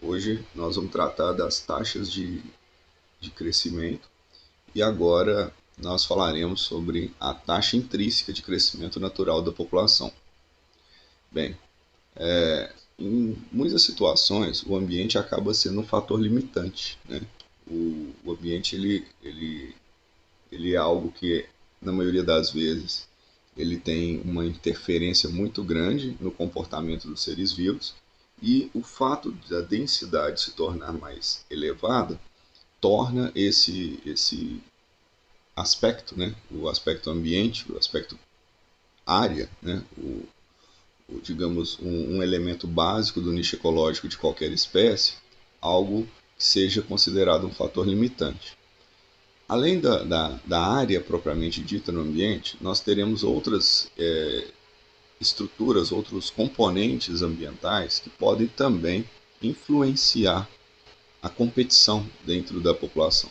Hoje nós vamos tratar das taxas de crescimento e agora nós falaremos sobre a taxa intrínseca de crescimento natural da população. Bem, em muitas situações o ambiente acaba sendo um fator limitante, né? O ambiente ele é algo que, na maioria das vezes, ele tem uma interferência muito grande no comportamento dos seres vivos e o fato da densidade se tornar mais elevada torna esse aspecto, né, o aspecto ambiente, o aspecto área, né, digamos um elemento básico do nicho ecológico de qualquer espécie, algo que seja considerado um fator limitante. Além da área propriamente dita no ambiente, nós teremos outras estruturas, outros componentes ambientais que podem também influenciar a competição dentro da população.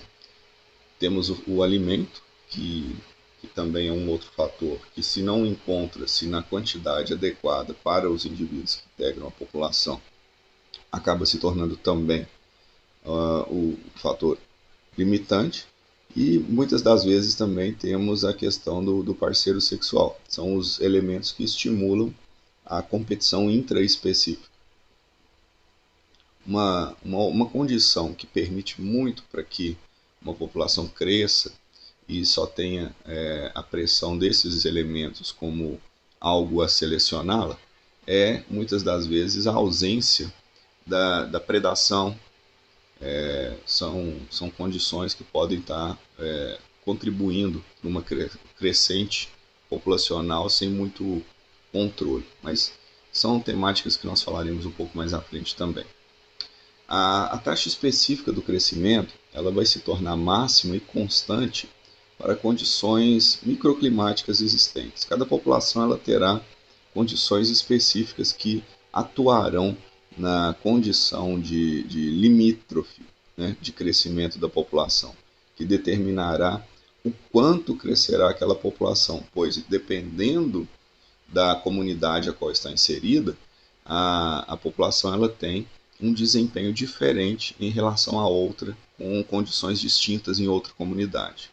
Temos o alimento, que também é um outro fator, que se não encontra-se na quantidade adequada para os indivíduos que integram a população, acaba se tornando também o fator limitante. E muitas das vezes também temos a questão do parceiro sexual. São os elementos que estimulam a competição intraespecífica. Uma condição que permite muito para que uma população cresça e só tenha a pressão desses elementos como algo a selecioná-la é muitas das vezes a ausência da predação. São condições que podem estar contribuindo para uma crescente populacional sem muito controle, mas são temáticas que nós falaremos um pouco mais à frente também. A taxa específica do crescimento ela vai se tornar máxima e constante para condições microclimáticas existentes. Cada população ela terá condições específicas que atuarão na condição de limítrofe, né, de crescimento da população, que determinará o quanto crescerá aquela população, pois dependendo da comunidade a qual está inserida, a população ela tem um desempenho diferente em relação a outra, com condições distintas em outra comunidade.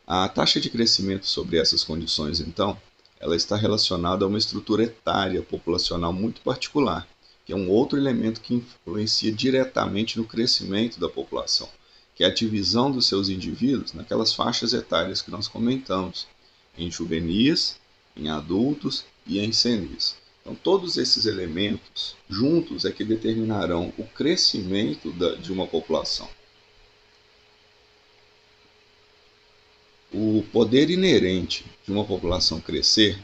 A taxa de crescimento sobre essas condições, então, ela está relacionada a uma estrutura etária populacional muito particular, que é um outro elemento que influencia diretamente no crescimento da população, que é a divisão dos seus indivíduos naquelas faixas etárias que nós comentamos, em juvenis, em adultos e em senis. Então, todos esses elementos juntos é que determinarão o crescimento de uma população. O poder inerente de uma população crescer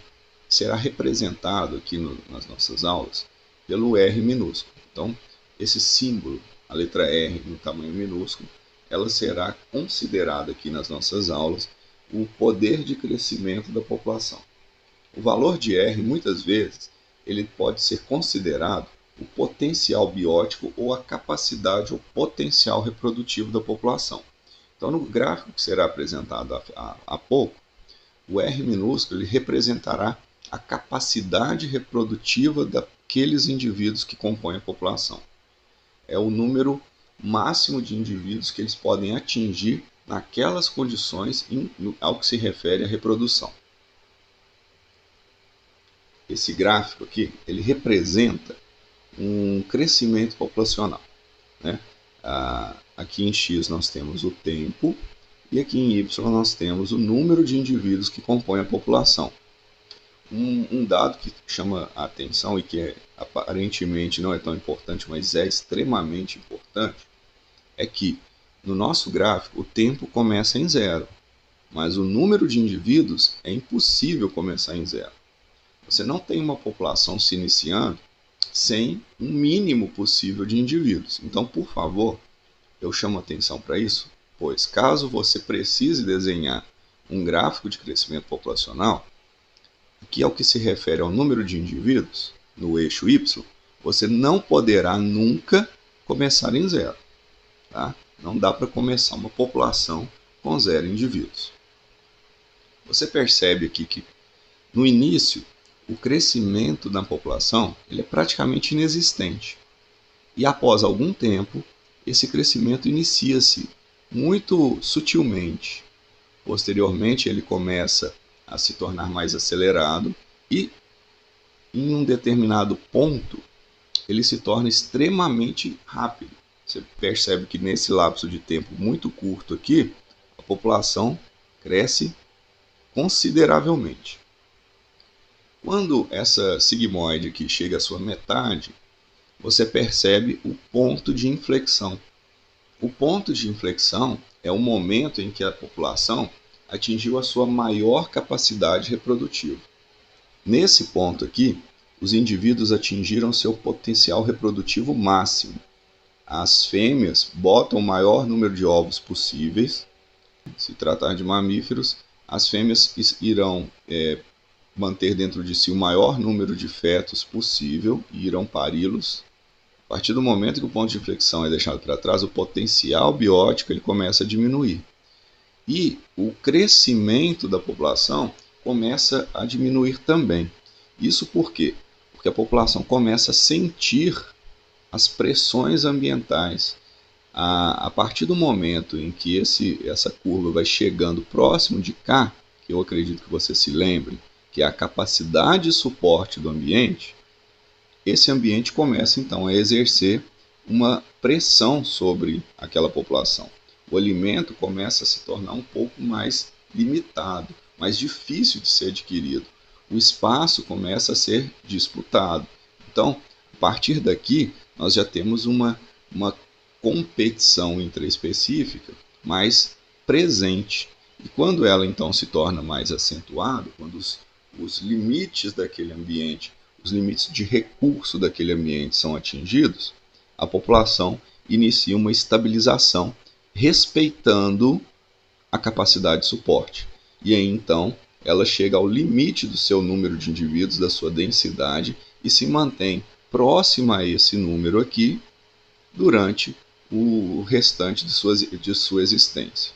será representado aqui nas nossas aulas pelo R minúsculo. Então, esse símbolo, a letra R no tamanho minúsculo, ela será considerada aqui nas nossas aulas o poder de crescimento da população. O valor de R, muitas vezes, ele pode ser considerado o potencial biótico ou a capacidade ou potencial reprodutivo da população. Então, no gráfico que será apresentado há pouco, o R minúsculo ele representará a capacidade reprodutiva daqueles indivíduos que compõem a população. É o número máximo de indivíduos que eles podem atingir naquelas condições ao que se refere à reprodução. Esse gráfico aqui, ele representa um crescimento populacional, né? Aqui em X nós temos o tempo e aqui em Y nós temos o número de indivíduos que compõem a população. Um dado que chama a atenção e que aparentemente não é tão importante, mas é extremamente importante, é que no nosso gráfico o tempo começa em zero, mas o número de indivíduos é impossível começar em zero. Você não tem uma população se iniciando sem um mínimo possível de indivíduos. Então, por favor, eu chamo atenção para isso, pois caso você precise desenhar um gráfico de crescimento populacional, que é o que se refere ao número de indivíduos no eixo Y, você não poderá nunca começar em zero. Tá? Não dá para começar uma população com zero indivíduos. Você percebe aqui que no início o crescimento da população ele é praticamente inexistente. E após algum tempo, esse crescimento inicia-se muito sutilmente. Posteriormente, ele começa a se tornar mais acelerado e, em um determinado ponto, ele se torna extremamente rápido. Você percebe que nesse lapso de tempo muito curto aqui, a população cresce consideravelmente. Quando essa sigmoide aqui chega à sua metade, você percebe o ponto de inflexão. O ponto de inflexão é o momento em que a população atingiu a sua maior capacidade reprodutiva. Nesse ponto aqui, os indivíduos atingiram seu potencial reprodutivo máximo. As fêmeas botam o maior número de ovos possíveis. Se tratar de mamíferos, as fêmeas irão manter dentro de si o maior número de fetos possível e irão pari-los. A partir do momento que o ponto de inflexão é deixado para trás, o potencial biótico ele começa a diminuir. E o crescimento da população começa a diminuir também. Isso por quê? Porque a população começa a sentir as pressões ambientais. A partir do momento em que essa curva vai chegando próximo de cá, que eu acredito que você se lembre, que é a capacidade de suporte do ambiente, esse ambiente começa então a exercer uma pressão sobre aquela população. O alimento começa a se tornar um pouco mais limitado, mais difícil de ser adquirido. O espaço começa a ser disputado. Então, a partir daqui, nós já temos uma competição intraespecífica mais presente. E quando ela então se torna mais acentuada, quando os limites daquele ambiente, os limites de recurso daquele ambiente são atingidos, a população inicia uma estabilização respeitando a capacidade de suporte. E aí então ela chega ao limite do seu número de indivíduos, da sua densidade, e se mantém próxima a esse número aqui durante o restante de sua existência.